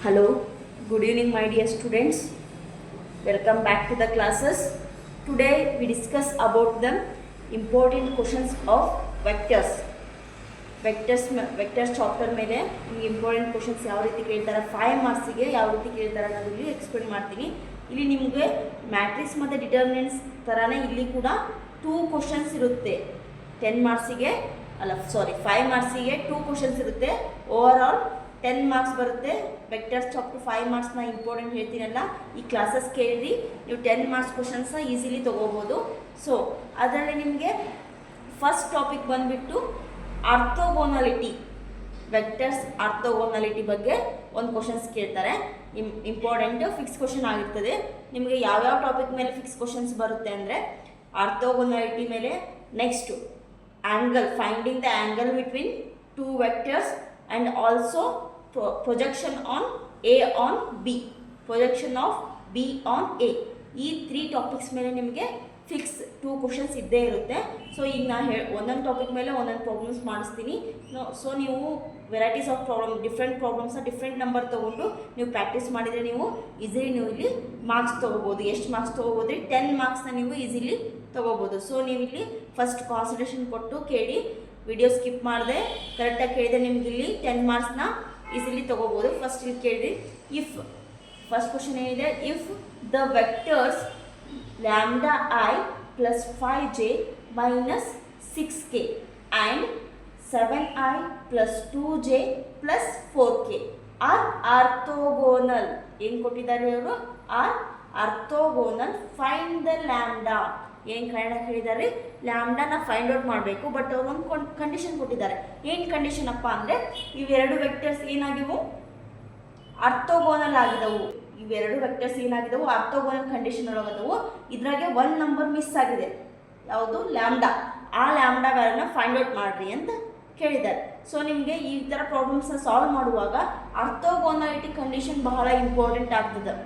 Hello, good evening, my dear students. Welcome back to the classes. Today we discuss about the important questions of vectors. Vectors chapter ಮೇಲೆ ನಿಮಗೆ important questions ಯಾವ ರೀತಿ ಕೇಳ್ತಾರೆ, 5 ಮಾರ್ಕ್ಸಿಗೆ ಯಾವ ರೀತಿ ಕೇಳ್ತಾರೆ ಅನ್ನೋದ್ರಲ್ಲಿ ಎಕ್ಸ್ಪ್ಲೇನ್ ಮಾಡ್ತೀನಿ. ಇಲ್ಲಿ ನಿಮಗೆ ಮ್ಯಾಟ್ರಿಕ್ಸ್ ಮತ್ತು ಡಿಟರ್ಮಿನೆಂಟ್ಸ್ ಥರನೇ ಇಲ್ಲಿ ಕೂಡ 2 ಕ್ವಶನ್ಸ್ ಇರುತ್ತೆ. 10 ಮಾರ್ಕ್ಸಿಗೆ 5 ಮಾರ್ಕ್ಸಿಗೆ 2 ಕ್ವಶನ್ಸ್ ಇರುತ್ತೆ. ಓವರ್ ಆಲ್ 10 ಮಾರ್ಕ್ಸ್ ಬರುತ್ತೆ. ವೆಕ್ಟರ್ಸ್ ಚಾಪ್ಟರ್ 5 ಮಾರ್ಕ್ಸ್ನ ಇಂಪಾರ್ಟೆಂಟ್ ಹೇಳ್ತೀನಲ್ಲ, ಈ ಕ್ಲಾಸಸ್ ಕೇಳಿರಿ ನೀವು 10 ಮಾರ್ಕ್ಸ್ ಕ್ವಶನ್ಸ್ನ ಈಸಿಲಿ ತೊಗೋಬೋದು. ಸೊ ಅದರಲ್ಲಿ ನಿಮಗೆ ಫಸ್ಟ್ ಟಾಪಿಕ್ ಬಂದುಬಿಟ್ಟು ಆರ್ಥೋಗೋನಾಲಿಟಿ. ವೆಕ್ಟರ್ಸ್ ಆರ್ಥೋಗೋನಾಲಿಟಿ ಬಗ್ಗೆ ಒಂದು ಕ್ವಶನ್ಸ್ ಕೇಳ್ತಾರೆ. ಇಂಪಾರ್ಟೆಂಟ್ ಫಿಕ್ಸ್ ಕ್ವಶನ್ ಆಗಿರ್ತದೆ. ನಿಮಗೆ ಯಾವ್ಯಾವ ಟಾಪಿಕ್ ಮೇಲೆ ಫಿಕ್ಸ್ ಕ್ವಶನ್ಸ್ ಬರುತ್ತೆ ಅಂದರೆ ಆರ್ಥೋಗೋನಾಲಿಟಿ ಮೇಲೆ, next angle, finding the angle between 2 vectors and also projection on A on B, projection of B on A. ಈ 3 ಟಾಪಿಕ್ಸ್ ಮೇಲೆ ನಿಮಗೆ ಫಿಕ್ಸ್ 2 ಕ್ವಶನ್ಸ್ ಇದ್ದೇ ಇರುತ್ತೆ. ಸೊ ಈಗ ನಾನು ಒಂದೊಂದು ಟಾಪಿಕ್ ಮೇಲೆ ಒಂದೊಂದು ಪ್ರಾಬ್ಲಮ್ಸ್ ಮಾಡಿಸ್ತೀನಿ. ಸೊ ನೀವು ವೆರೈಟೀಸ್ ಆಫ್ ಡಿಫ್ರೆಂಟ್ ಪ್ರಾಬ್ಲಮ್ಸ್ನ ಡಿಫ್ರೆಂಟ್ ನಂಬರ್ ತೊಗೊಂಡು ನೀವು ಪ್ರಾಕ್ಟೀಸ್ ಮಾಡಿದರೆ ನೀವು ಈಸಿಲಿ ನೀವು ಇಲ್ಲಿ ಮಾರ್ಕ್ಸ್ ತೊಗೋಬೋದು. ಎಷ್ಟು ಮಾರ್ಕ್ಸ್ ತೊಗೋಬೋದು? 10 ಮಾರ್ಕ್ಸ್ನ ನೀವು ಈಸಿಲಿ ತೊಗೋಬೋದು. ಸೊ ನೀವು ಇಲ್ಲಿ ಫಸ್ಟ್ ಕಾನ್ಸಂಟ್ರೇಷನ್ ಕೊಟ್ಟು ಕೇಳಿ, ವಿಡಿಯೋ ಸ್ಕಿಪ್ ಮಾಡಿದೆ ಕರೆಕ್ಟಾಗಿ ಕೇಳಿದರೆ ನಿಮ್ಗೆ ಇಲ್ಲಿ 10 ಮಾರ್ಕ್ಸ್ನ ಈಸಿಲಿ ತೊಗೋಬೋದು. ಫಸ್ಟ್ ಇಲ್ಲಿ ಕೇಳಿರಿ, ಇಫ್ ಫಸ್ಟ್ ಕ್ವಶನ್ ಏನಿದೆ, if the vectors lambda I plus 5j minus 6k and 7i plus 2j plus 4k are orthogonal. ಏನು ಕೊಟ್ಟಿದ್ದಾರೆ ಅವರು? Are orthogonal. Find the lambda. ಏನು ಹೇಳಿದ್ದಾರೆ? ಲ್ಯಾಂಬ್ಡಾನ ಫೈಂಡ್ ಔಟ್ ಮಾಡಬೇಕು. ಬಟ್ ಅವ್ರು ಒಂದು ಕಂಡೀಷನ್ ಕೊಟ್ಟಿದ್ದಾರೆ. ಏನು ಕಂಡೀಷನ್ ಅಪ್ಪ ಅಂದರೆ, ಇವೆರಡು ವೆಕ್ಟರ್ಸ್ ಏನಾಗಿವು? ಆರ್ಥೋಗೋನಲ್ ಆಗಿದವು. ಇವೆರಡು ವೆಕ್ಟರ್ಸ್ ಏನಾಗಿದ್ದವು? ಆರ್ಥೋಗೋನಲ್ ಕಂಡೀಷನ್ ಒಳಗದವು. ಇದ್ರಾಗೆ 1 ನಂಬರ್ ಮಿಸ್ ಆಗಿದೆ. ಯಾವುದು? ಲ್ಯಾಂಬ್ಡಾ. ಆ ಲ್ಯಾಂಬ್ಡಾ ವ್ಯಾಲ್ಯೂನ ಫೈಂಡ್ ಔಟ್ ಮಾಡಿರಿ ಅಂತ ಕೇಳಿದ್ದಾರೆ. ಸೊ ನಿಮಗೆ ಈ ಥರ ಪ್ರಾಬ್ಲಮ್ಸ್ನ ಸಾಲ್ವ್ ಮಾಡುವಾಗ ಆರ್ಥೋಗೋನಾಲಿಟಿ ಕಂಡೀಷನ್ ಬಹಳ ಇಂಪಾರ್ಟೆಂಟ್ ಆಗ್ತದೆ.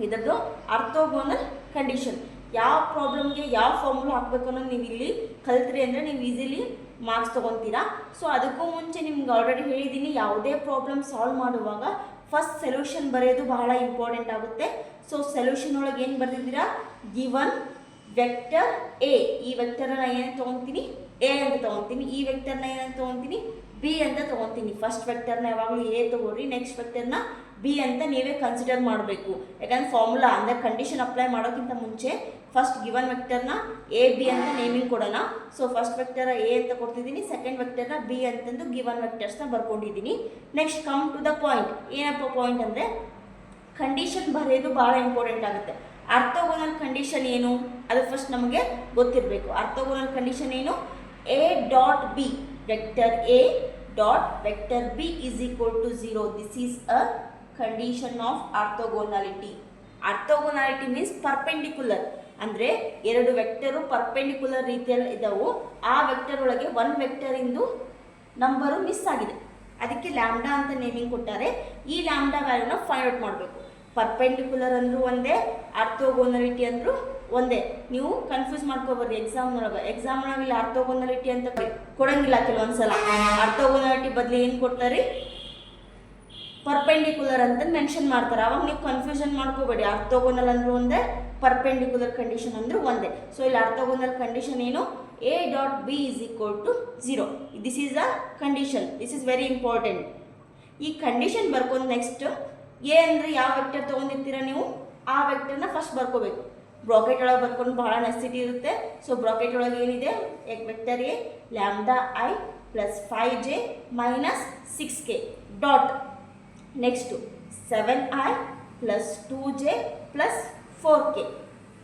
ಇದರದ್ದು ಆರ್ಥೋಗೋನಲ್ ಕಂಡೀಷನ್ ಯಾವ ಪ್ರಾಬ್ಲಮ್ಗೆ ಯಾವ ಫಾರ್ಮುಲಾ ಹಾಕಬೇಕು ಅನ್ನೋದು ನೀವು ಇಲ್ಲಿ ಕಲ್ತ್ರಿ ಅಂದರೆ ನೀವು ಈಸಿಲಿ ಮಾರ್ಕ್ಸ್ ತೊಗೊತೀರಾ. ಸೊ ಅದಕ್ಕೂ ಮುಂಚೆ ನಿಮ್ಗೆ ಆಲ್ರೆಡಿ ಹೇಳಿದ್ದೀನಿ, ಯಾವುದೇ ಪ್ರಾಬ್ಲಮ್ ಸಾಲ್ವ್ ಮಾಡುವಾಗ ಫಸ್ಟ್ ಸೊಲ್ಯೂಷನ್ ಬರೆಯೋದು ಬಹಳ ಇಂಪಾರ್ಟೆಂಟ್ ಆಗುತ್ತೆ. ಸೊ ಸೊಲ್ಯೂಷನ್ ಒಳಗೆ ಏನು ಬರೆದಿದ್ದೀರಾ? Given vector A. ಈ ವೆಕ್ಟರ್ನ ಏನು ತೊಗೊತೀನಿ? ಎ ಅಂತ ತೊಗೊತೀನಿ. ಈ ವೆಕ್ಟರ್ನ ಏನಂತ ತೊಗೊತೀನಿ? ಬಿ ಅಂತ ತೊಗೊತೀನಿ. ಫಸ್ಟ್ ವೆಕ್ಟರ್ನ ಯಾವಾಗಲೂ ಎ ತೊಗೊಳ್ರಿ, ನೆಕ್ಸ್ಟ್ ವೆಕ್ಟರ್ನ ಬಿ ಅಂತ ನೀವೇ ಕನ್ಸಿಡರ್ ಮಾಡಬೇಕು. ಯಾಕಂದ್ರೆ ಫಾರ್ಮುಲಾ ಅಂದರೆ ಕಂಡೀಷನ್ ಅಪ್ಲೈ ಮಾಡೋಕ್ಕಿಂತ ಮುಂಚೆ ಫಸ್ಟ್ ಗಿವನ್ ವೆಕ್ಟರ್ನ ಎ ಬಿ ಅಂತ ನೇಮಿಂಗ್ ಕೊಡೋಣ. ಸೊ ಫಸ್ಟ್ ವೆಕ್ಟರ್ ಎ ಅಂತ ಕೊಡ್ತಿದ್ದೀನಿ, ಸೆಕೆಂಡ್ ವೆಕ್ಟರ್ನ ಬಿ ಅಂತಂದು ಗಿವನ್ ವೆಕ್ಟರ್ಸ್ನ ಬರ್ಕೊಂಡಿದ್ದೀನಿ. Next come to the point. ಏನಪ್ಪ ಪಾಯಿಂಟ್ ಅಂದರೆ, ಕಂಡೀಷನ್ ಬರೆಯೋದು ಭಾಳ ಇಂಪಾರ್ಟೆಂಟ್ ಆಗುತ್ತೆ. ಆರ್ಥೋಗೋನಲ್ ಕಂಡೀಷನ್ ಏನು ಅದು ಫಸ್ಟ್ ನಮಗೆ ಗೊತ್ತಿರಬೇಕು. ಆರ್ಥೋಗೋನಲ್ ಕಂಡೀಷನ್ ಏನು? A dot B, vector A dot vector B is equal to 0. This is a condition of orthogonality. Orthogonality means perpendicular, ಅಂದರೆ ಎರಡು ವೆಕ್ಟರು ಪರ್ಪೆಂಡಿಕ್ಯುಲರ್ ರೀತಿಯಲ್ಲಿ ಇದ್ದಾವು. ಆ ವೆಕ್ಟರ್ ಒಳಗೆ 1 ವೆಕ್ಟರಿಂದು ನಂಬರು ಮಿಸ್ ಆಗಿದೆ, ಅದಕ್ಕೆ ಲ್ಯಾಂಬ್ಡಾ ಅಂತ ನೇಮಿಂಗ್ ಕೊಟ್ಟಾರೆ. ಈ ಲ್ಯಾಂಬ್ಡಾ ವ್ಯಾಲ್ಯೂನ ಫೈಂಡ್ ಔಟ್ ಮಾಡಬೇಕು. ಪರ್ಪೆಂಡಿಕ್ಯುಲರ್ ಅಂದರೂ ಒಂದೇ, ಆರ್ಥೋಗೋನಾಲಿಟಿ ಅಂದರೂ ಒಂದೇ. ನೀವು ಕನ್ಫ್ಯೂಸ್ ಮಾಡ್ಕೋಬರ್ರಿ ಎಕ್ಸಾಮ್ ಒಳಗೆ ಇಲ್ಲಿ ಆರ್ಥೋಗೋನಾಲಿಟಿ ಅಂತ ಕೊಡಂಗಿಲ್ಲ. ಕೆಲವೊಂದ್ಸಲ ಆರ್ಥೋಗೋನಾಲಿಟಿ ಬದಲು ಏನು ಕೊಡ್ತಾರೆ? ಪರ್ಪೆಂಡಿಕ್ಯುಲರ್ ಅಂತ ಮೆನ್ಷನ್ ಮಾಡ್ತಾರೆ. ಅವಾಗ ನೀವು ಕನ್ಫ್ಯೂಷನ್ ಮಾಡ್ಕೋಬೇಡಿ. ಆರ್ಥೋಗೋನಲ್ ಅಂದರೂ ಒಂದೇ, ಪರ್ಪೆಂಡಿಕ್ಯುಲರ್ ಕಂಡೀಷನ್ ಅಂದರೂ ಒಂದೇ. ಸೊ ಇಲ್ಲಿ ಆರ್ಥೋಗೋನಲ್ ಕಂಡೀಷನ್ ಏನು? A dot B is equal to 0. This is a condition. This is very important. ಈ ಕಂಡೀಷನ್ ಬರ್ಕೊಂಡು ನೆಕ್ಸ್ಟ್ ಎ ಅಂದರೆ ಯಾವ ವೆಕ್ಟರ್ ತೊಗೊಂಡಿರ್ತೀರ ನೀವು, ಆ ವೆಕ್ಟರ್ನ ಫಸ್ಟ್ ಬರ್ಕೋಬೇಕು. ಬ್ರಾಕೆಟ್ ಒಳಗೆ ಬರ್ಕೊಂಡು ಬಹಳ ನೆಸಿಟಿ ಇರುತ್ತೆ. ಸೊ ಬ್ರಾಕೆಟ್ ಒಳಗೆ ಏನಿದೆ? Vector A lambda I plus 5j minus 6k dot next 7i plus 2j plus 4k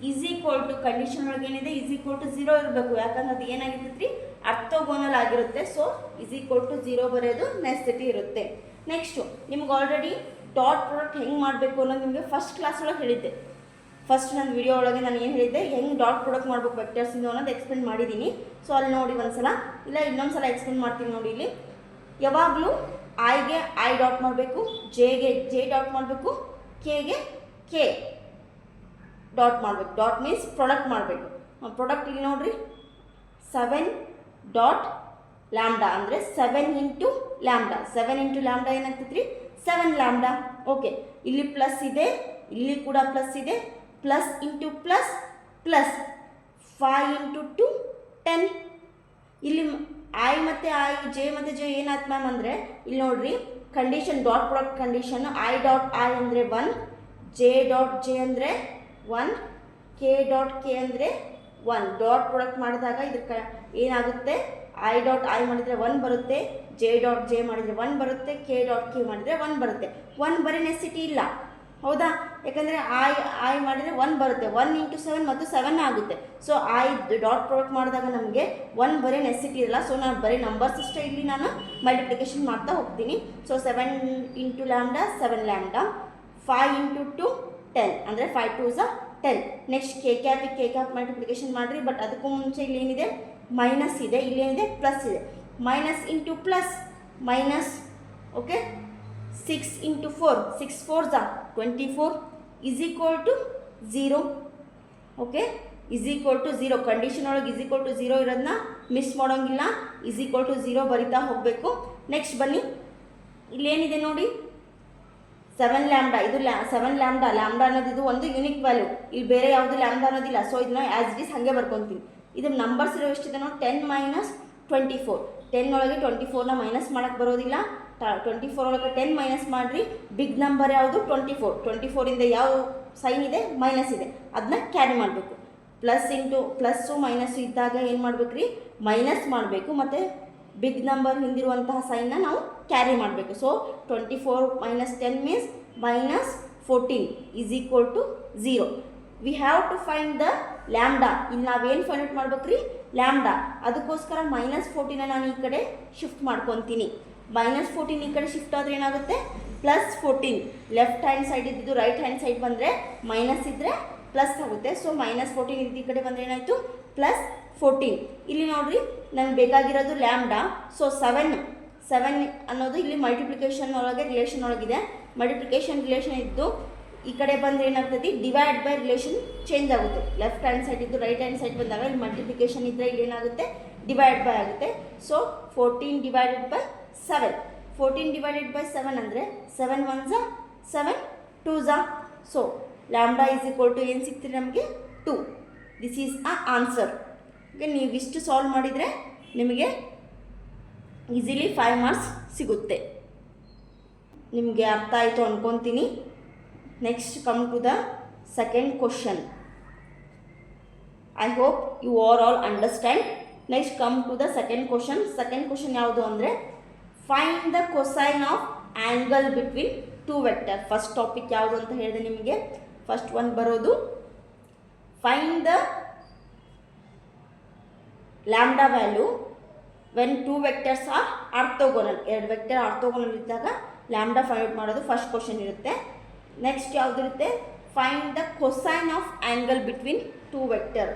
is equal to, condition ಒಳಗೆ ಏನಿದೆ? ಈಸ್ ಈಕ್ವಲ್ ಟು 0 ಇರಬೇಕು. ಯಾಕಂದ್ರೆ ಅದು ಏನಾಗಿರ್ತೈತಿ? ಆರ್ಥೋಗೋನಲ್ ಆಗಿರುತ್ತೆ. ಸೊ ಈಸ್ ಈಕ್ವಲ್ ಟು 0 ಬರೆಯೋದು ನೆಸಿಟಿ ಇರುತ್ತೆ. ನೆಕ್ಸ್ಟು ನಿಮ್ಗೆ ಆಲ್ರೆಡಿ ಡಾಟ್ ಪ್ರಾಡಕ್ಟ್ ಹೆಂಗೆ ಮಾಡಬೇಕು ಅನ್ನೋದು ನಿಮಗೆ ಫಸ್ಟ್ ಕ್ಲಾಸ್ ಒಳಗೆ ಹೇಳಿದ್ದೆ. ಫಸ್ಟ್ ನನ್ನ ವಿಡಿಯೋ ಒಳಗೆ ನಾನು ಏನು ಹೇಳಿದ್ದೆ, ಹೆಂಗೆ ಡಾಟ್ ಪ್ರಾಡಕ್ಟ್ ಮಾಡಬೇಕು ವೆಕ್ಟರ್ಸಿಂದ ಅನ್ನೋದು ಎಕ್ಸ್ಪ್ಲೇನ್ ಮಾಡಿದ್ದೀನಿ. ಸೊ ಅಲ್ಲಿ ನೋಡಿ ಒಂದ್ಸಲ, ಇಲ್ಲ ಇನ್ನೊಂದು ಸಲ ಎಕ್ಸ್ಪ್ಲೇನ್ ಮಾಡ್ತೀನಿ ನೋಡಿ. ಇಲ್ಲಿ ಯಾವಾಗಲೂ ಐಗೆ ಐ ಡಾಟ್ ಮಾಡಬೇಕು, ಜೆಗೆ ಜೆ ಡಾಟ್ ಮಾಡಬೇಕು, ಕೆಗೆ ಕೆ ಡಾಟ್ ಮಾಡಬೇಕು. ಡಾಟ್ ಮೀನ್ಸ್ ಪ್ರಾಡಕ್ಟ್ ಮಾಡಬೇಕು. ಪ್ರಾಡಕ್ಟ್ ಇಲ್ಲಿ ನೋಡಿರಿ, 7 ಡಾಟ್ ಲ್ಯಾಂಬ್ಡಾ ಅಂದರೆ 7 ಇಂಟು ಲ್ಯಾಂಬ್ಡಾ. 7 ಇಂಟು ಲ್ಯಾಂಬ್ಡಾ ಏನಾಗ್ತೈತೆ ರೀ? 7 ಲ್ಯಾಂಬ್ಡಾ. ಓಕೆ, ಇಲ್ಲಿ ಪ್ಲಸ್ ಇದೆ, ಇಲ್ಲಿ ಕೂಡ ಪ್ಲಸ್ ಇದೆ, plus into plus plus 5 into 2 10. ಇಲ್ಲಿ ಐ ಮತ್ತು ಐ ಜೆ ಮತ್ತು ಜೆ ಏನಾಯ್ತು ಮ್ಯಾಮ್ ಅಂದರೆ ಇಲ್ಲಿ ನೋಡ್ರಿ condition dot product condition I dot I ಅಂದರೆ 1, ಜೆ ಡಾಟ್ ಜೆ ಅಂದರೆ 1, ಕೆ ಡಾಟ್ ಕೆ ಅಂದರೆ 1. ಡಾಟ್ ಪ್ರಾಡಕ್ಟ್ ಮಾಡಿದಾಗ ಇದಕ್ಕೆ ಏನಾಗುತ್ತೆ, ಐ ಡಾಟ್ ಐ ಮಾಡಿದರೆ 1 ಬರುತ್ತೆ, ಜೆ ಡಾಟ್ ಜೆ ಮಾಡಿದರೆ 1 ಬರುತ್ತೆ, ಕೆ ಡಾಟ್ ಕೆ ಮಾಡಿದರೆ 1 ಬರುತ್ತೆ. 1 ಬರೀ ನೆಸಿಟಿ ಇಲ್ಲ, ಹೌದಾ? ಯಾಕಂದರೆ ಐ ಮಾಡಿದರೆ 1 ಬರುತ್ತೆ, 1 ಇಂಟು 7 ಮತ್ತು 7 ಆಗುತ್ತೆ. ಸೊ ಐ ಡಾಟ್ ಪ್ರಾಡಕ್ಟ್ ಮಾಡಿದಾಗ ನಮಗೆ 1 ಬರೀ ನೆಸಿಟಿ ಇರಲ್ಲ. ಸೊ ನಾನು ಬರೀ ನಂಬರ್ಸ್ ಅಷ್ಟೇ ಇಲ್ಲಿ ನಾನು ಮಲ್ಟಿಪ್ಲಿಕೇಶನ್ ಮಾಡ್ತಾ ಹೋಗ್ತೀನಿ. So 7 into lambda 7 lambda, 5 into 2 10 ಅಂದರೆ 5 2 ಸ 10. ನೆಕ್ಸ್ಟ್ ಕೆ ಕ್ಯಾಪ್ ಮಲ್ಟಿಪ್ಲಿಕೇಶನ್ ಮಾಡಿರಿ. ಬಟ್ ಅದಕ್ಕೂ ಮುಂಚೆ ಇಲ್ಲಿ ಏನಿದೆ ಮೈನಸ್ ಇದೆ, ಇಲ್ಲೇನಿದೆ ಪ್ಲಸ್ ಇದೆ. Minus into plus minus. Okay, 6 into 4 6 4 ಸ 24 is equal to 0. Okay, is equal to 0 condition ಒಳಗೆ ಈಸ್ ಈಕ್ವಲ್ ಟು 0 ಇರೋದನ್ನ ಮಿಸ್ ಮಾಡೋಂಗಿಲ್ಲ, ಈಸ್ ಈಕ್ವಲ್ ಟು 0 ಬರಿತಾ ಹೋಗಬೇಕು. ನೆಕ್ಸ್ಟ್ ಬನ್ನಿ, ಇಲ್ಲೇನಿದೆ ನೋಡಿ 7 ಲ್ಯಾಂಬ್ಡಾ. ಇದು 7 ಲ್ಯಾಂಬ್ಡಾ ಅನ್ನೋದು ಇದು ಒಂದು ಯುನಿಕ್ ವ್ಯಾಲ್ಯೂ, ಇಲ್ಲಿ ಬೇರೆ ಯಾವುದು ಲ್ಯಾಂಬ್ಡಾ ಅನ್ನೋದಿಲ್ಲ. ಸೊ ಇದನ್ನ ಆ್ಯಸ್ ಇಟ್ ಈಸ್ ಹಾಗೆ ಬರ್ಕೊತೀನಿ. ಇದು ನಂಬರ್ಸ್ ಇರೋ ಎಷ್ಟಿದೆ ನೋಡಿ 10 ಮೈನಸ್ 24. 10 ಒಳಗೆ 24ನ ಮೈನಸ್ ಮಾಡೋಕ್ಕೆ ಬರೋದಿಲ್ಲ. 24 ಒಳಗೆ 10 ಮೈನಸ್ ಮಾಡಿರಿ. ಬಿಗ್ ನಂಬರ್ ಯಾವುದು 24. 24ಇಂದ ಯಾವ ಸೈನ್ ಇದೆ ಮೈನಸ್ ಇದೆ, ಅದನ್ನ ಕ್ಯಾರಿ ಮಾಡಬೇಕು. ಪ್ಲಸ್ ಇಂಟು ಪ್ಲಸ್ಸು ಮೈನಸ್ಸು ಇದ್ದಾಗ ಏನು ಮಾಡಬೇಕು ರೀ, ಮೈನಸ್ ಮಾಡಬೇಕು. ಮತ್ತು ಬಿಗ್ ನಂಬರ್ ಹಿಂದಿರುವಂತಹ ಸೈನ್ನ ನಾವು ಕ್ಯಾರಿ ಮಾಡಬೇಕು. So 24 minus 10 means minus 14 is equal to 0. We have to find the lambda. ಇಲ್ಲಿ ನಾವೇನು ಫೈಂಡ್ ಔಟ್ ಮಾಡ್ಬೇಕು ರೀ, ಲ್ಯಾಂಬ್ಡಾ. ಅದಕ್ಕೋಸ್ಕರ ಮೈನಸ್ 14ನ ನಾನು ಈ ಕಡೆ ಶಿಫ್ಟ್ ಮಾಡ್ಕೊತೀನಿ. ಮೈನಸ್ 14 ಈ ಕಡೆ ಶಿಫ್ಟ್ ಆದರೆ ಏನಾಗುತ್ತೆ, ಪ್ಲಸ್ 14. ಲೆಫ್ಟ್ ಹ್ಯಾಂಡ್ ಸೈಡ್ ಇದ್ದಿದ್ದು ರೈಟ್ ಹ್ಯಾಂಡ್ ಸೈಡ್ ಬಂದರೆ ಮೈನಸ್ ಇದ್ದರೆ ಪ್ಲಸ್ ಆಗುತ್ತೆ. ಸೊ ಮೈನಸ್ 14 ಇದ್ದು ಈ ಕಡೆ ಬಂದರೆ ಏನಾಯಿತು, ಪ್ಲಸ್ 14. ಇಲ್ಲಿ ನೋಡಿರಿ ನನಗೆ ಬೇಕಾಗಿರೋದು ಲ್ಯಾಂಬ್ಡಾ. ಸೊ 7 ಅನ್ನೋದು ಇಲ್ಲಿ ಮಲ್ಟಿಪ್ಲಿಕೇಶನ್ ಒಳಗೆ ರಿಲೇಷನ್ ಒಳಗಿದೆ. ಮಲ್ಟಿಪ್ಲಿಕೇಶನ್ ರಿಲೇಷನ್ ಇದ್ದು ಈ ಕಡೆ ಬಂದರೆ ಏನಾಗ್ತದೆ, ಡಿವೈಡ್ ಬೈ ರಿಲೇಷನ್ ಚೇಂಜ್ ಆಗುತ್ತೆ. ಲೆಫ್ಟ್ ಹ್ಯಾಂಡ್ ಸೈಡ್ ಇದ್ದು ರೈಟ್ ಹ್ಯಾಂಡ್ ಸೈಡ್ ಬಂದಾಗ ಇಲ್ಲಿ ಮಲ್ಟಿಪ್ಲಿಕೇಶನ್ ಇದ್ದರೆ ಇಲ್ಲಿ ಏನಾಗುತ್ತೆ, ಡಿವೈಡ್ ಬೈ ಆಗುತ್ತೆ. So 14 divided by 7. 14 divided by 7 ಅಂದರೆ 7 1 ಝ 7 2 ಝ. So lambda is equal to ಏನು ಸಿಗ್ತೀರಿ ನಮಗೆ, 2. This is a answer. Okay, ನೀವು ಇಷ್ಟು ಸಾಲ್ವ್ ಮಾಡಿದರೆ ನಿಮಗೆ ಈಸಿಲಿ 5 ಮಾರ್ಕ್ಸ್ ಸಿಗುತ್ತೆ. ನಿಮಗೆ ಅರ್ಥ ಆಯಿತು ಅಂದ್ಕೊತೀನಿ. Next come to the second question. I hope you are all understand. Next come to the second question. Second question ಯಾವುದು ಅಂದರೆ find the cosine of angle between 2 vector. First topic ಯಾವುದು ಅಂತ ಹೇಳಿದೆ ನಿಮಗೆ. ಫಸ್ಟ್ ಒನ್ ಬರೋದು find the lambda value when 2 vectors are orthogonal. 2 vector orthogonal ಇದ್ದಾಗ lambda find out ಮಾಡೋದು first question ಇರುತ್ತೆ. ನೆಕ್ಸ್ಟ್ ಯಾವುದಿರುತ್ತೆ, find the cosine of angle between 2 vector.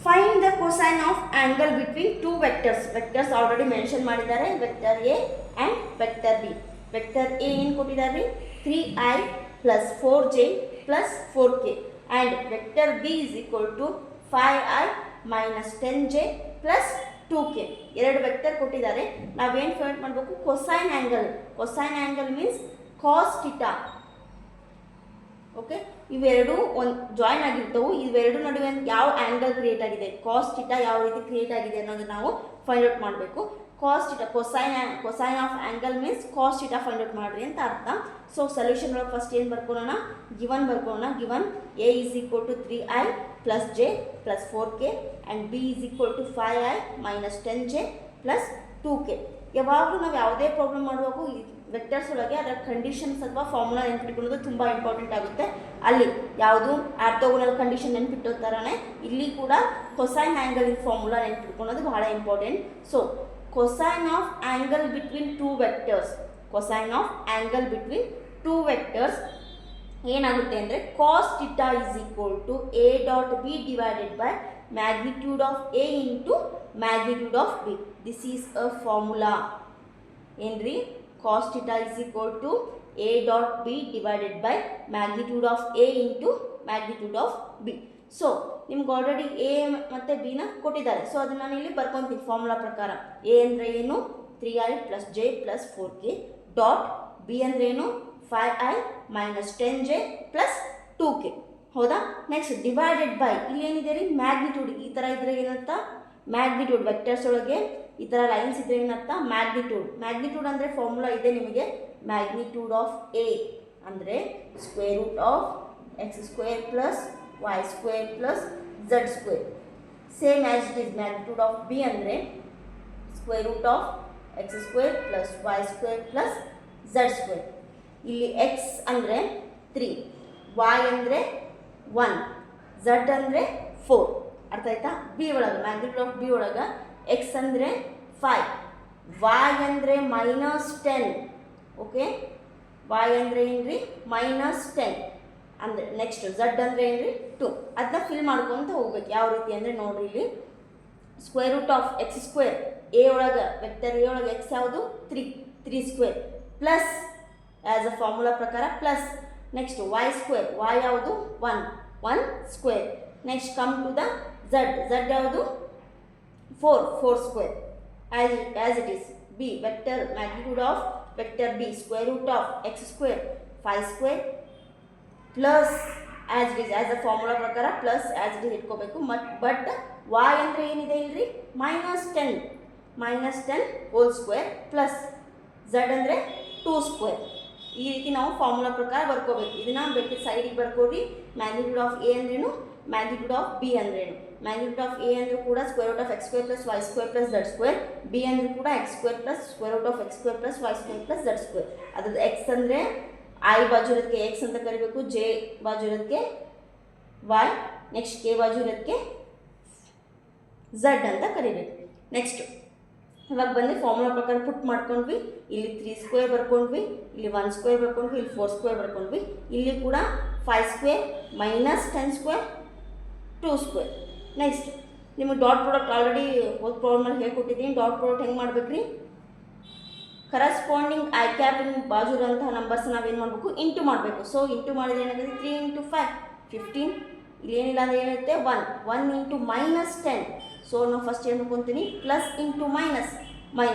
Find the cosine of angle between 2 vectors. Vectors already mention ಮಾಡಿದ್ದಾರೆ, vector A and vector B. Vector A ಏನು ಕೊಟ್ಟಿದ್ದಾರೆ, 3i plus 4j plus 4k and vector B is equal to 5i minus 10j plus 2k. 2 vector ಕೊಟ್ಟಿದ್ದಾರೆ. ನಾವೇನು find ಮಾಡಬೇಕು, cosine angle. Cosine angle means cos theta. Okay, ಇವೆರಡು ಒಂದು join ಆಗಿರ್ತವೆ. ಇವೆರಡು ನಡುವೆ ಯಾವ ಆ್ಯಂಗಲ್ ಕ್ರಿಯೇಟ್ ಆಗಿದೆ, ಕಾಸ್ ಥೀಟಾ ಯಾವ ರೀತಿ ಕ್ರಿಯೇಟ್ ಆಗಿದೆ ಅನ್ನೋದು ನಾವು ಫೈಂಡ್ ಔಟ್ ಮಾಡಬೇಕು. Cos theta cosine of angle means cos theta find out ಮಾಡಿರಿ ಅಂತ ಅರ್ಥ. ಸೊ ಸೊಲ್ಯೂಷನ್ ಒಳಗೆ ಫಸ್ಟ್ ಏನು ಬರ್ಕೊಳ್ಳೋಣ, ಗಿವನ್ ಬರ್ಕೊಳ್ಳೋಣ. Given A is equal to 3i plus J plus 4k and B is equal to 5i minus 10j plus 2k. ಯಾವಾಗಲೂ ನಾವು ಯಾವುದೇ ಪ್ರಾಬ್ಲಮ್ ಮಾಡುವಾಗ ವೆಕ್ಟರ್ಸ್ ಒಳಗೆ ಅದರ ಕಂಡೀಷನ್ಸ್ ಅಥವಾ ಫಾರ್ಮುಲಾ ನೆನ್ಪಿಟ್ಕೊಳ್ಳೋದು ತುಂಬ ಇಂಪಾರ್ಟೆಂಟ್ ಆಗುತ್ತೆ. ಅಲ್ಲಿ ಯಾವುದು ಆರ್ಥೋಗೋನಲ್ ಕಂಡೀಷನ್ ನೆನ್ಪಿಟ್ಟೋ ಥರನೇ ಇಲ್ಲಿ ಕೂಡ ಕೊಸೈನ್ ಆ್ಯಂಗಲ್ ಫಾರ್ಮುಲಾ ನೆನ್ಪಿಟ್ಕೊಳ್ಳೋದು ಬಹಳ important. So cosine of angle between 2 vectors. Cosine of angle between 2 vectors ಏನಾಗುತ್ತೆ ಅಂದರೆ cos theta is equal to A dot B divided by magnitude of A into magnitude of B. This is a formula. ಏನ್ರಿ, cos theta is equal to A dot B divided by magnitude of A into magnitude of B. So ನಿಮ್ಗೆ already A ಮತ್ತು ಬಿನ ಕೊಟ್ಟಿದ್ದಾರೆ. So ಅದನ್ನು ನಾನು ಇಲ್ಲಿ ಬರ್ಕೊತೀನಿ formula ಪ್ರಕಾರ. A ಅಂದರೆ ಏನು, 3i plus J plus 4k dot B ಅಂದ್ರೇನು 5i minus 10j plus 2k. ಹೌದಾ? ನೆಕ್ಸ್ಟ್ ಡಿವೈಡೆಡ್ ಬೈ ಇಲ್ಲಿ ಏನಿದೆ ರೀ ಮ್ಯಾಗ್ನಿಟ್ಯೂಡ್. ಈ ಥರ ಇದ್ರೆ ಏನಂತ ಮ್ಯಾಗ್ನಿಟ್ಯೂಡ್. ವೆಕ್ಟರ್ಸ್ ಒಳಗೆ ಈ ಥರ ಲೈನ್ಸ್ ಇದ್ರೆ ಏನಂತ ಮ್ಯಾಗ್ನಿಟ್ಯೂಡ್. ಮ್ಯಾಗ್ನಿಟ್ಯೂಡ್ ಅಂದರೆ ಫಾರ್ಮುಲಾ ಇದೆ ನಿಮಗೆ. ಮ್ಯಾಗ್ನಿಟ್ಯೂಡ್ ಆಫ್ ಎ ಅಂದರೆ square root of X square plus Y square plus Z square. Same as it is magnitude of B ಅಂದರೆ square root of X square plus Y square plus Z square. ಇಲ್ಲಿ X ಅಂದರೆ 3, Y ಅಂದರೆ 1, Z ಅಂದರೆ 4. ಅರ್ಥ ಆಯ್ತಾ? B ಒಳಗೆ magnitude of B ಒಳಗೆ X ಅಂದರೆ 5, ವೈ ಅಂದರೆ -10. ಓಕೆ, ವೈ ಅಂದರೆ ಏನ್ರಿ -10 ಅಂದರೆ. ನೆಕ್ಸ್ಟ್ ಝಡ್ ಅಂದರೆ ಏನ್ರಿ 2. ಅದನ್ನ ಫಿಲ್ ಮಾಡ್ಕೊತ ಹೋಗ್ಬೇಕು. ಯಾವ ರೀತಿ ಅಂದರೆ ನೋಡ್ರಿ, ಇಲ್ಲಿ square root of X square A ಒಳಗೆ ವೆಕ್ಟರ್ ಎ ಒಳಗೆ ಎಕ್ಸ್ ಯಾವುದು 3 square plus as a formula ಪ್ರಕಾರ plus. Next Y square Y ಯಾವುದು 1 square. Next come to the Z ಯಾವುದು 4 square. As it is B vector magnitude of vector B square root of X square 5 square plus as it is as a formula ಪ್ರಕಾರ plus as it is ಇಟ್ಕೋಬೇಕು. But Y ಅಂದರೆ ಏನಿದೆ ಇಲ್ರಿ -10 whole square plus Z ಅಂದರೆ 2 square. ಈ ರೀತಿ ನಾವು formula ಪ್ರಕಾರ ಬರ್ಕೋಬೇಕು. ಇದನ್ನ ಬೇಕಿದ್ರೆ ಸೈಡಿಗೆ ಬರ್ಕೋರಿ. ಮ್ಯಾಗ್ನಿಟ್ಯೂಡ್ ಆಫ್ ಎ ಅಂದ್ರೇನು, ಮ್ಯಾಗ್ನಿಟ್ಯೂಡ್ ಆಫ್ ಬಿ ಅಂದ್ರೇನು. ಮ್ಯಾಗ್ನಿಟ್ಯೂಡ್ ಆಫ್ ಎ ಅಂದ್ರೂ ಕೂಡ square root of X square plus Y square plus Z square. B ಅಂದ್ರೂ ಕೂಡ X square plus square root of X square plus Y square plus Z square. ಅದ್ರದ್ದು X ಅಂದರೆ I ಬಾಜು ಇರೋದಕ್ಕೆ X ಅಂತ ಕರಿಬೇಕು, ಜೆ ಬಾಜು ಇರೋದಕ್ಕೆ ವೈ, ನೆಕ್ಸ್ಟ್ ಕೆ ಬಾಜು ಇರೋದಕ್ಕೆ ಝಡ್ ಅಂತ ಕರಿಬೇಕು. ನೆಕ್ಸ್ಟ್ ಇವಾಗ ಬಂದು ಫಾರ್ಮುಲಾ ಪ್ರಕಾರ ಪುಟ್ ಮಾಡ್ಕೊಂಡ್ವಿ. ಇಲ್ಲಿ 3 ಸ್ಕ್ವೇರ್ ಬರ್ಕೊಂಡ್ವಿ, ಇಲ್ಲಿ 1 ಸ್ಕ್ವೇರ್ ಬರ್ಕೊಂಡ್ವಿ, ಇಲ್ಲಿ 4 ಸ್ಕ್ವೇರ್ ಬರ್ಕೊಂಡ್ವಿ. ಇಲ್ಲಿ ಕೂಡ 5 square minus 10 square 2 square. Next ನಿಮಗೆ ಡಾಟ್ ಪ್ರಾಡಕ್ಟ್ ಆಲ್ರೆಡಿ ಒಂದು ಪ್ರಾಬ್ಲಮ್ ಹೇಳ್ಕೊಟ್ಟಿದ್ದೀನಿ. ಡಾಟ್ ಪ್ರಾಡಕ್ಟ್ ಹೆಂಗೆ ಮಾಡ್ಬೇಕ್ರಿ? ಕರಸ್ಪಾಂಡಿಂಗ್ ಐ ಕ್ಯಾಪಿನ ಬಾಜು ಇರೋಂತಹ ನಂಬರ್ಸ್ ನಾವೇನು ಮಾಡಬೇಕು, ಇಂಟು ಮಾಡಬೇಕು. ಸೊ ಇಂಟು ಮಾಡಿದ್ರೆ ಏನಾಗುತ್ತೆ 3 × 5 15. ಇಲ್ಲಿ ಏನಿಲ್ಲ ಅಂದರೆ ಏನಿರುತ್ತೆ 1 ಇಂಟು -10. ಸೊ ನಾವು ಫಸ್ಟ್ ಏನು ಮಾಡ್ಕೊತೀನಿ plus into minus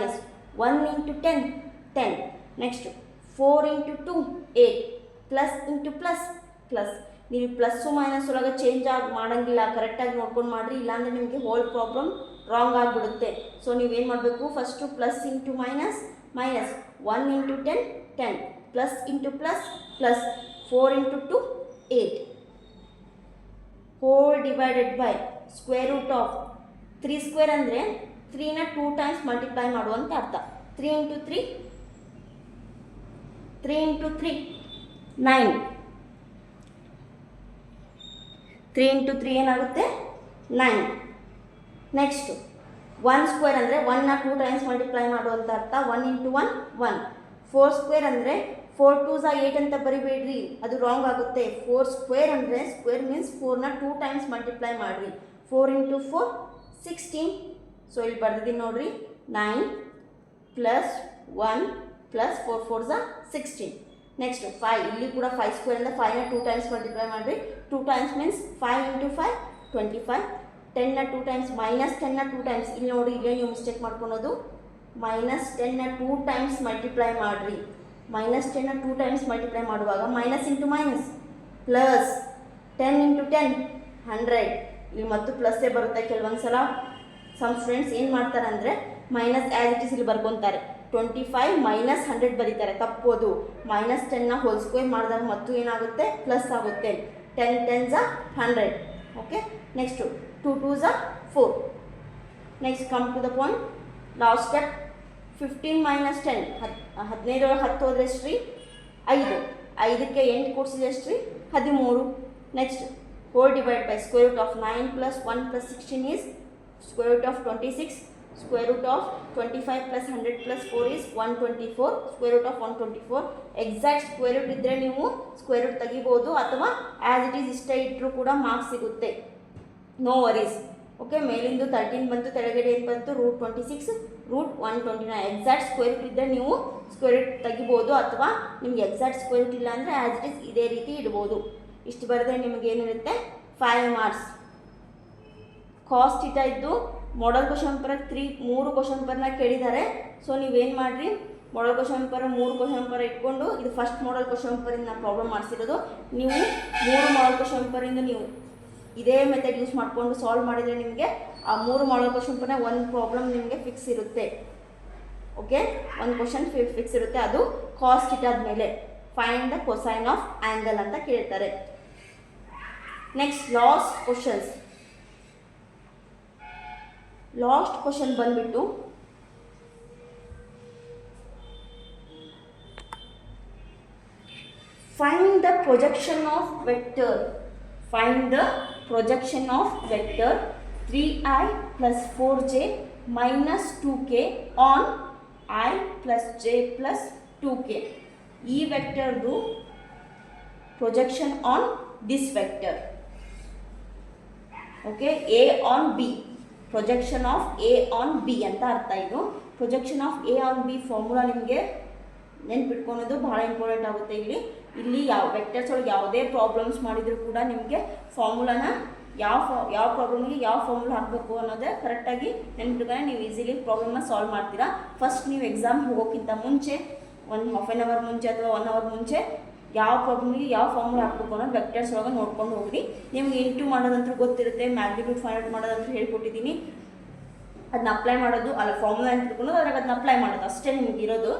1 into 10. Next 4 into 2 8 plus into plus. ನೀವು ಪ್ಲಸ್ಸು ಮೈನಸ್ ಒಳಗೆ ಚೇಂಜ್ ಮಾಡೋಂಗಿಲ್ಲ, ಕರೆಕ್ಟಾಗಿ ನೋಡ್ಕೊಂಡು ಮಾಡಿರಿ. ಇಲ್ಲಾಂದರೆ ನಿಮಗೆ ಹೋಲ್ ಪ್ರಾಬ್ಲಮ್ ರಾಂಗ್ ಆಗಿಬಿಡುತ್ತೆ. ಸೊ ನೀವೇನು ಮಾಡಬೇಕು, first plus into minus 1 into 10 plus into plus 4 into 2 8 whole divided by square root of 3 square ಅಂದರೆ 3ನ 2 ಟೈಮ್ಸ್ ಮಲ್ಟಿಪ್ಲೈ ಮಾಡುವಂತ ಅರ್ಥ. 3 ಇಂಟು 3 9. 3 ಇಂಟು 3 ಏನಾಗುತ್ತೆ 9. ನೆಕ್ಸ್ಟು 1 ಸ್ಕ್ವೇರ್ ಅಂದರೆ 1ನ 2 ಟೈಮ್ಸ್ ಮಲ್ಟಿಪ್ಲೈ ಮಾಡುವಂಥ ಅರ್ಥ. 1 ಇಂಟು 1 4 ಸ್ಕ್ವೇರ್ ಅಂದರೆ 4 2s 8 ಅಂತ ಬರಿಬೇಡ್ರಿ, ಅದು ರಾಂಗ್ ಆಗುತ್ತೆ. 4 ಸ್ಕ್ವೇರ್ ಅಂದರೆ ಸ್ಕ್ವೇರ್ ಮೀನ್ಸ್ 4ನ 2 ಟೈಮ್ಸ್ ಮಲ್ಟಿಪ್ಲೈ ಮಾಡಿರಿ. 4 ಇಂಟು 4 16. ಸೊ ಇಲ್ಲಿ ಬರ್ದಿದ್ದೀನಿ ನೋಡ್ರಿ 9 ಪ್ಲಸ್ 1 ಪ್ಲಸ್ 4 4s 16. ನೆಕ್ಸ್ಟ್ 5. ಇಲ್ಲಿ ಕೂಡ 5 ಸ್ಕ್ವೇರ್ ಅಂದರೆ 5ನ 2 ಟೈಮ್ಸ್ ಮಲ್ಟಿಪ್ಲೈ ಮಾಡಿರಿ. 2 ಟೈಮ್ಸ್ ಮೀನ್ಸ್ 5 ಇಂಟು 5 25. 10ನ 2 ಟೈಮ್ಸ್ ಮೈನಸ್ 10ನ 2 ಟೈಮ್ಸ್. ಇಲ್ಲಿ ನೋಡಿ ಇಲ್ಲೇ ನೀವು ಮಿಸ್ಟೇಕ್ ಮಾಡ್ಕೊಳೋದು. -10ನ 2 ಟೈಮ್ಸ್ ಮಲ್ಟಿಪ್ಲೈ ಮಾಡಿರಿ. -10ನ 2 ಟೈಮ್ಸ್ ಮಲ್ಟಿಪ್ಲೈ ಮಾಡುವಾಗ minus into minus plus 10 into 10 100. ಇಲ್ಲಿ ಮತ್ತು ಪ್ಲಸ್ಸೇ ಬರುತ್ತೆ. ಕೆಲವೊಂದು ಸಲ ಸಮ್ ಸ್ಟೂಡೆಂಟ್ಸ್ ಏನು ಮಾಡ್ತಾರೆ ಅಂದರೆ ಮೈನಸ್ ಆ್ಯಸ್ ಇಟ್ ಇಸ್ ಇಲ್ಲಿ ಬರ್ಕೊತಾರೆ. 25 ಮೈನಸ್ 100 ಬರೀತಾರೆ, ತಪ್ಪೋದು. -10ನ ಹೋಲ್ ಸ್ಕ್ವೇರ್ ಮಾಡಿದಾಗ ಮತ್ತು ಏನಾಗುತ್ತೆ ಪ್ಲಸ್ ಆಗುತ್ತೆ. 10 10s 100. Okay, next 2 2s 4. Next come to the point. Last step 15 minus 10 15 10 ಹೋದ್ರೆ ಎಷ್ಟು ರೀ 5. 5ಕ್ಕೆ 8 ಕೂಡಿಸಿದ್ರೆ ಎಷ್ಟು ರೀ 13. Next whole divide by square root of 9 plus 1 plus 16 is square root of 26. Square root of 25 plus 100 plus 4 is 124. Square root of 124. Exact square root ಇದ್ದರೆ ನೀವು square root ತೆಗಿಬೋದು, ಅಥವಾ as it is ಇಷ್ಟೇ ಇಟ್ಟರೂ ಕೂಡ ಮಾರ್ಕ್ಸ್ ಸಿಗುತ್ತೆ. No worries. Okay, ಮೇಲಿಂದು 13 ಬಂತು, ತೆಳಗಡೆ ಏನು ಬಂತು √26 √129. ಎಕ್ಸಾಕ್ಟ್ ಸ್ಕ್ವೇರ್ ರೂಟ್ ಇದ್ದರೆ ನೀವು ಸ್ಕ್ವೇರ್ ರೂಟ್ ತೆಗಿಬೋದು, ಅಥವಾ ನಿಮ್ಗೆ ಎಕ್ಸಾಕ್ಟ್ ಸ್ಕ್ವೇರ್ ರೂಟ್ ಇಲ್ಲ ಅಂದರೆ ಆ್ಯಸ್ ಇಟ್ ಈಸ್ ಇದೇ ರೀತಿ ಇಡ್ಬೋದು. ಇಷ್ಟು ಬರೆದ್ರೆ ನಿಮಗೆ ಏನಿರುತ್ತೆ 5 ಮಾರ್ಕ್ಸ್. ಕಾಸ್ಟ್ ಥೀಟಾ ಇದ್ದು ಮಾಡಲ್ ಕ್ವಶನ್ ಪೇಪರ್ 3 ಕ್ವಶನ್ ಪೇಪರ್ನ ಕೇಳಿದ್ದಾರೆ. ಸೊ ನೀವೇನು ಮಾಡಿರಿ, model question paper 3 question paper ಇಟ್ಕೊಂಡು ಇದು ಫಸ್ಟ್ ಮಾಡಲ್ ಕ್ವಶನ್ ಪೇಪರಿಂದ ನಾನು ಪ್ರಾಬ್ಲಮ್ ಮಾಡಿಸಿರೋದು. ನೀವು 3 ಮಾಡಲ್ ಕ್ವಶನ್ ಪೇಪರಿಂದ ನೀವು ಇದೇ ಮೆಥಡ್ ಯೂಸ್ ಮಾಡಿಕೊಂಡು ಸಾಲ್ವ್ ಮಾಡಿದರೆ ನಿಮಗೆ ಆ 3 ಮಾಡಲ್ ಕ್ವಶನ್ ಪೇಪರ್ನ ಒಂದು ಪ್ರಾಬ್ಲಮ್ ನಿಮಗೆ ಫಿಕ್ಸ್ ಇರುತ್ತೆ. ಓಕೆ, ಒಂದು ಕ್ವಶನ್ ಫಿಕ್ಸ್ ಇರುತ್ತೆ. ಅದು ಕಾಸ್ ಥೀಟಾದ ಮೇಲೆ find the cosine of angle ಅಂತ ಕೇಳ್ತಾರೆ. ನೆಕ್ಸ್ಟ್ ಲಾಸ್ಟ್ ಕ್ವಶನ್ ಬಂದ್ಬಿಟ್ಟು find the projection of vector 3i plus 4j minus 2k on I plus j plus 2k. ಈ ವೆಕ್ಟರ್ದು projection on this vector. Okay, A on B, projection of A on B ಅಂತ ಅರ್ಥ. ಇದು projection of A on B formula ನಿಮಗೆ ನೆನ್ಪಿಟ್ಕೊಳೋದು ಭಾಳ important ಆಗುತ್ತೆ. ಇಲ್ಲಿ ಯಾವ ವೆಕ್ಟರ್ಸ್ ಒಳಗೆ ಯಾವುದೇ ಪ್ರಾಬ್ಲಮ್ಸ್ ಮಾಡಿದರೂ ಕೂಡ ನಿಮಗೆ ಫಾರ್ಮುಲಾನ ಯಾವ ಪ್ರಾಬ್ಲಮ್ಗೆ ಯಾವ ಫಾರ್ಮುಲಾ ಹಾಕಬೇಕು ಅನ್ನೋದೇ ಕರೆಕ್ಟಾಗಿ ನೆನ್ಪಿಟ್ಕೊಂಡ್ರೆ ನೀವು ಈಸಿಲಿ ಪ್ರಾಬ್ಲಮ್ನ ಸಾಲ್ವ್ ಮಾಡ್ತೀರಾ. ಫಸ್ಟ್ ನೀವು ಎಕ್ಸಾಮ್ ಹೋಗೋಕ್ಕಿಂತ ಮುಂಚೆ ಒಂದು ಹಾಫ್ ಆನ್ ಅವರ್ ಮುಂಚೆ ಅಥವಾ 1 ಅವರ್ ಮುಂಚೆ ಯಾವ ಪ್ರಾಬ್ಲಮ್ಗೆ ಯಾವ ಫಾರ್ಮುಲಾ ಹಾಕಬೇಕು ಅನ್ನೋದು ವೆಕ್ಟರ್ಸ್ ಒಳಗೆ ನೋಡ್ಕೊಂಡು ಹೋಗ್ರಿ. ನಿಮ್ಗೆ ಇಂಟು ಮಾಡೋದಂತೂ ಗೊತ್ತಿರುತ್ತೆ, ಮ್ಯಾಗ್ನಿಟ್ಯೂಡ್ ಫೈಂಡ್ ಔಟ್ ಮಾಡೋದಂತೂ ಹೇಳ್ಕೊಟ್ಟಿದ್ದೀನಿ. ಅದನ್ನ ಅಪ್ಲೈ ಮಾಡೋದು ಅಲ್ಲ, ಫಾರ್ಮುಲಾ ಅಂತ ತಿಳ್ಕೊಂಡು ಅದ್ರಾಗ ಅದನ್ನ ಅಪ್ಲೈ ಮಾಡೋದು ಅಷ್ಟೇ ನಿಮ್ಗೆ ಇರೋದು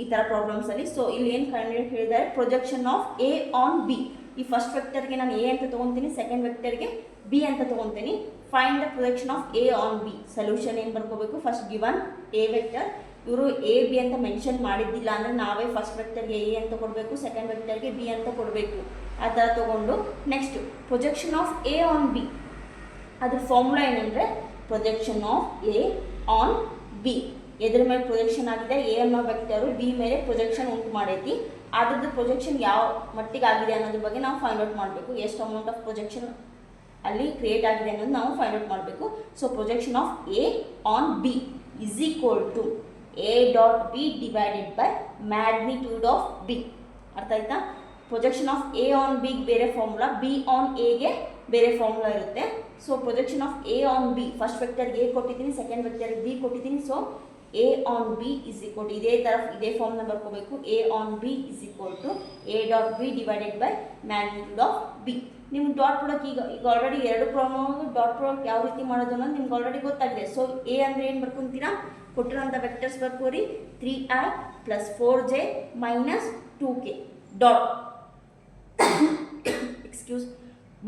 ಈ ಥರ ಪ್ರಾಬ್ಲಮ್ಸಲ್ಲಿ. ಸೊ ಇಲ್ಲಿ ಏನು ಹೇಳಿದ್ದಾರೆ, projection of A on B. ಈ ಫಸ್ಟ್ ವೆಕ್ಟರ್ಗೆ ನಾನು ಎ ಅಂತ ತೊಗೊತೀನಿ, ಸೆಕೆಂಡ್ ವೆಕ್ಟರ್ಗೆ ಬಿ ಅಂತ ತೊಗೊತೀನಿ. Find the projection of A on B. Solution ಏನು ಬರ್ಕೋಬೇಕು, ಫಸ್ಟ್ ಗಿವನ್ ಎ ವೆಕ್ಟರ್, ಇವರು ಎ ಬಿ ಅಂತ ಮೆನ್ಷನ್ ಮಾಡಿದ್ದಿಲ್ಲ ಅಂದರೆ ನಾವೇ ಫಸ್ಟ್ ವೆಕ್ಟರ್ಗೆ ಎ ಅಂತ ಕೊಡಬೇಕು, ಸೆಕೆಂಡ್ ವೆಕ್ಟರ್ಗೆ ಬಿ ಅಂತ ಕೊಡಬೇಕು. ಆ ಥರ ತೊಗೊಂಡು next projection of A on B, ಅದ್ರ ಫಾರ್ಮುಲಾ ಏನಂದರೆ projection of A on B. ಎದ್ರ ಮೇಲೆ ಪ್ರೊಜೆಕ್ಷನ್ ಆಗಿದೆ, ಎ ಅನ್ನೋ ವೆಕ್ಟರು ಬಿ ಮೇಲೆ ಪ್ರೊಜೆಕ್ಷನ್ ಉಂಟು ಮಾಡೈತಿ. ಅದ್ರದ್ದು ಪ್ರೊಜೆಕ್ಷನ್ ಯಾವ ಮಟ್ಟಿಗೆ ಆಗಿದೆ ಅನ್ನೋದ್ರ ಬಗ್ಗೆ ನಾವು ಫೈಂಡ್ ಔಟ್ ಮಾಡಬೇಕು. ಎಷ್ಟು ಅಮೌಂಟ್ ಆಫ್ ಪ್ರೊಜೆಕ್ಷನ್ ಅಲ್ಲಿ ಕ್ರಿಯೇಟ್ ಆಗಿದೆ ಅನ್ನೋದು ನಾವು ಫೈಂಡ್ ಔಟ್ ಮಾಡಬೇಕು. So projection of A on B is equal to A dot B divided by magnitude of B. ಅರ್ಥ ಆಯ್ತಾ? ಪ್ರೊಜೆಕ್ಷನ್ ಆಫ್ ಎ ಆನ್ ಬಿಗೆ ಬೇರೆ ಫಾರ್ಮುಲಾ, ಬಿ ಆನ್ ಎಗೆ ಬೇರೆ ಫಾರ್ಮುಲಾ ಇರುತ್ತೆ. So projection of A on B, first ವೆಕ್ಟರ್ಗೆ A ಕೊಟ್ಟಿದ್ದೀನಿ, second ವೆಕ್ಟರ್ಗೆ ಬಿ ಕೊಟ್ಟಿದ್ದೀನಿ. So A on B is equal to ಇದೇ ಫಾರ್ಮ್ನ ಬರ್ಕೋಬೇಕು. A on B is equal to A dot B divided by magnitude of B. ನಿಮ್ಗೆ dot product ಈಗ already 2 problem dot product ಯಾವ ರೀತಿ ಮಾಡೋದು ಅನ್ನೋದು ನಿಮ್ಗೆ ಆಲ್ರೆಡಿ ಗೊತ್ತಾಗಿದೆ. ಸೊ ಎ ಅಂದರೆ ಏನು ಬರ್ಕೊತೀರಾ, ಕೊಟ್ಟಿರೋಂಥ ವೆಕ್ಟರ್ಸ್ ಬರ್ಕೋರಿ 3i plus 4j minus 2k dot excuse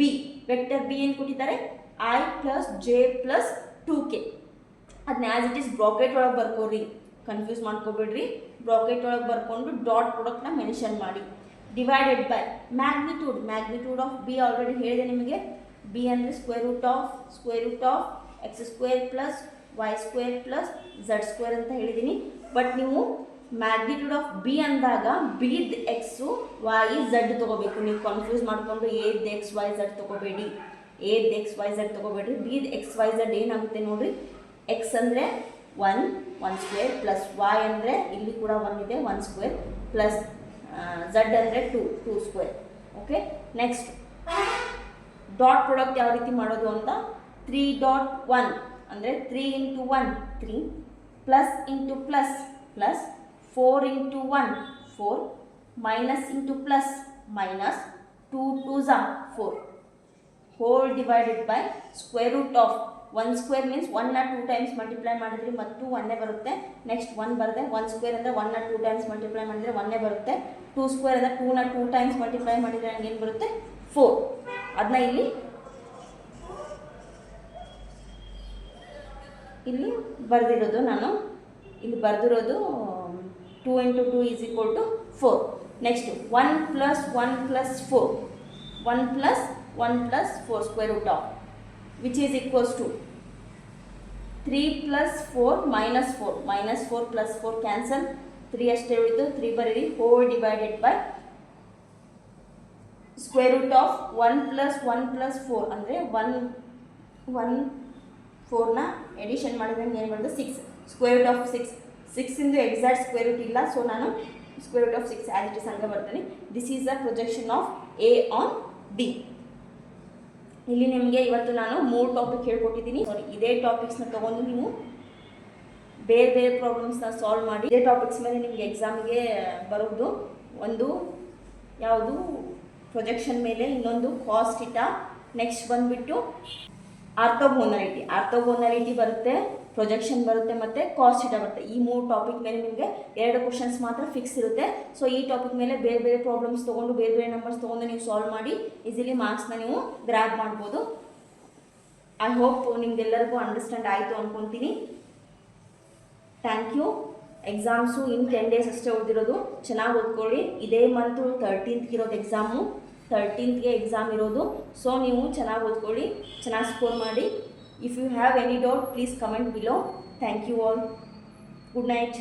B. Vector B ಏನು ಕೊಟ್ಟಿದ್ದಾರೆ, i plus J plus 2k. ಅದನ್ನ ಆ್ಯಸ್ ಇಟ್ ಈಸ್ ಬ್ರಾಕೆಟ್ ಒಳಗೆ ಬರ್ಕೋರಿ, ಕನ್ಫ್ಯೂಸ್ ಮಾಡ್ಕೋಬೇಡ್ರಿ. ಬ್ರಾಕೆಟ್ ಒಳಗೆ ಬರ್ಕೊಂಡು ಡಾಟ್ ಪ್ರಾಡಕ್ಟ್ನ ಮೆನ್ಷನ್ ಮಾಡಿ. Divided by magnitude of B already ಹೇಳಿದೆ ನಿಮಗೆ. ಬಿ ಅಂದರೆ square root of X square plus Y square plus Z square ಅಂತ ಹೇಳಿದ್ದೀನಿ. ಬಟ್ ನೀವು ಮ್ಯಾಗ್ನಿಟ್ಯೂಡ್ ಆಫ್ ಬಿ ಅಂದಾಗ ಬಿದ್ ಎಕ್ಸು ವೈ ಝಡ್ ತೊಗೋಬೇಕು. ನೀವು ಕನ್ಫ್ಯೂಸ್ ಮಾಡಿಕೊಂಡು ಎದ್ ಎಕ್ಸ್ ವೈ ಝಡ್ ತೊಗೋಬೇಡಿ, ತೊಗೋಬೇಡ್ರಿ. ಬಿದ್ ಎಕ್ಸ್ ವೈ ಝಡ್ ಏನಾಗುತ್ತೆ ನೋಡಿರಿ. ಎಕ್ಸ್ ಅಂದರೆ 1 ಸ್ಕ್ವೇರ್ ಪ್ಲಸ್ ವೈ ಅಂದರೆ ಇಲ್ಲಿ ಕೂಡ 1 ಇದೆ 1 ಸ್ಕ್ವೇರ್ ಪ್ಲಸ್ ಝಡ್ ಅಂದರೆ 2 square. Okay, next dot product ಯಾವ ರೀತಿ ಮಾಡೋದು ಅಂತ 3.1 ಅಂದರೆ 3 into 1 3 plus into plus 4 into 1 4 minus into plus minus 2 2s 4 whole divided by square root of 1 square means 1ನ 2 ಟೈಮ್ಸ್ ಮಲ್ಟಿಪ್ಲೈ ಮಾಡಿದ್ರಿ ಮತ್ತು 1 ಬರುತ್ತೆ. ನೆಕ್ಸ್ಟ್ 1 ಬರುತ್ತೆ. 1 ಸ್ಕ್ವೇರ್ ಅಂದರೆ 1ನ 2 ಟೈಮ್ಸ್ ಮಲ್ಟಿಪ್ಲೈ ಮಾಡಿದರೆ 1 ಬರುತ್ತೆ. 2 ಸ್ಕ್ವೇರ್ ಅಂದರೆ 2ನ 2 ಟೈಮ್ಸ್ ಮಲ್ಟಿಪ್ಲೈ ಮಾಡಿದರೆ ನನಗೆ ಏನು ಬರುತ್ತೆ 4. ಅದನ್ನ ಇಲ್ಲಿ ಬರೆದಿರೋದು ನಾನು ಇಲ್ಲಿ ಬರೆದಿರೋದು 2 into 2 is equal to 4. Next 1 plus 1 plus 4 1 plus 1 plus 4 square root of which is equals to 3 plus 4 minus 4 plus 4 cancel 3 ಅಷ್ಟೇ ಉಳಿತು 3 ಬರೀರಿ whole divided by square root of 1 plus 4 ಅಂದರೆ 1 4ನ ಎಡಿಷನ್ ಮಾಡಿದ್ರೆ ಏನು ಬರ್ತದೆ 6 ಸ್ಕ್ವೇರ್ ರೂಟ್ ಆಫ್ 6 ಇಂದು exact square root ಇಲ್ಲ. So ನಾನು square root of 6 as it is ಹಂಗೆ ಬರ್ತೀನಿ. This is the projection of A on B. ಇಲ್ಲಿ ನಿಮಗೆ ಇವತ್ತು ನಾನು 3 ಟಾಪಿಕ್ ಹೇಳ್ಕೊಟ್ಟಿದ್ದೀನಿ. ಇದೇ ಟಾಪಿಕ್ಸ್ನ ತೊಗೊಂಡು ನೀವು ಬೇರೆ ಬೇರೆ ಪ್ರಾಬ್ಲಮ್ಸ್ನ ಸಾಲ್ವ್ ಮಾಡಿ ಇದೇ ಟಾಪಿಕ್ಸ್ ಮೇಲೆ ನಿಮಗೆ ಎಕ್ಸಾಮಿಗೆ ಬರೋದು. ಒಂದು ಯಾವುದು ಪ್ರೊಜೆಕ್ಷನ್ ಮೇಲೆ, ಇನ್ನೊಂದು ಕಾಸ್ಟ್ ಇಟಾ, ನೆಕ್ಸ್ಟ್ ಬಂದುಬಿಟ್ಟು ಆರ್ಥೋಗೋನಾಲಿಟಿ ಬರುತ್ತೆ, ಪ್ರೊಜೆಕ್ಷನ್ ಬರುತ್ತೆ ಮತ್ತು ಕಾಸ್ಟ್ ಇಟಾ ಬರುತ್ತೆ. ಈ 3 ಟಾಪಿಕ್ ಮೇಲೆ ನಿಮಗೆ 2 ಕ್ವಶನ್ಸ್ ಮಾತ್ರ ಫಿಕ್ಸ್ ಇರುತ್ತೆ. ಸೊ ಈ ಟಾಪಿಕ್ ಮೇಲೆ ಬೇರೆ ಬೇರೆ ಪ್ರಾಬ್ಲಮ್ಸ್ ತೊಗೊಂಡು ಬೇರೆ ಬೇರೆ ನಂಬರ್ಸ್ ತೊಗೊಂಡು ನೀವು ಸಾಲ್ವ್ ಮಾಡಿ ಈಸಿಲಿ ಮಾರ್ಕ್ಸ್ನ ನೀವು ಗ್ರ್ಯಾಬ್ ಮಾಡ್ಬೋದು. ಐ ಹೋಪ್ ನಿಮ್ಗೆಲ್ಲರಿಗೂ ಅಂಡರ್ಸ್ಟ್ಯಾಂಡ್ ಆಯಿತು ಅಂದ್ಕೊತೀನಿ. Thank you. ಎಕ್ಸಾಮ್ಸು ಇನ್ನು 10 ಡೇಸ್ ಅಷ್ಟೇ ಉಳಿದಿರೋದು. ಚೆನ್ನಾಗಿ ಓದ್ಕೊಳ್ಳಿ. ಇದೇ ಮಂತು 13th ಇರೋದು ಎಕ್ಸಾಮು, 13th ಎಕ್ಸಾಮ್ ಇರೋದು. ಸೊ ನೀವು ಚೆನ್ನಾಗಿ ಓದ್ಕೊಳ್ಳಿ, ಚೆನ್ನಾಗಿ ಸ್ಕೋರ್ ಮಾಡಿ. If you have any doubt, please comment below. Thank you all. Good night.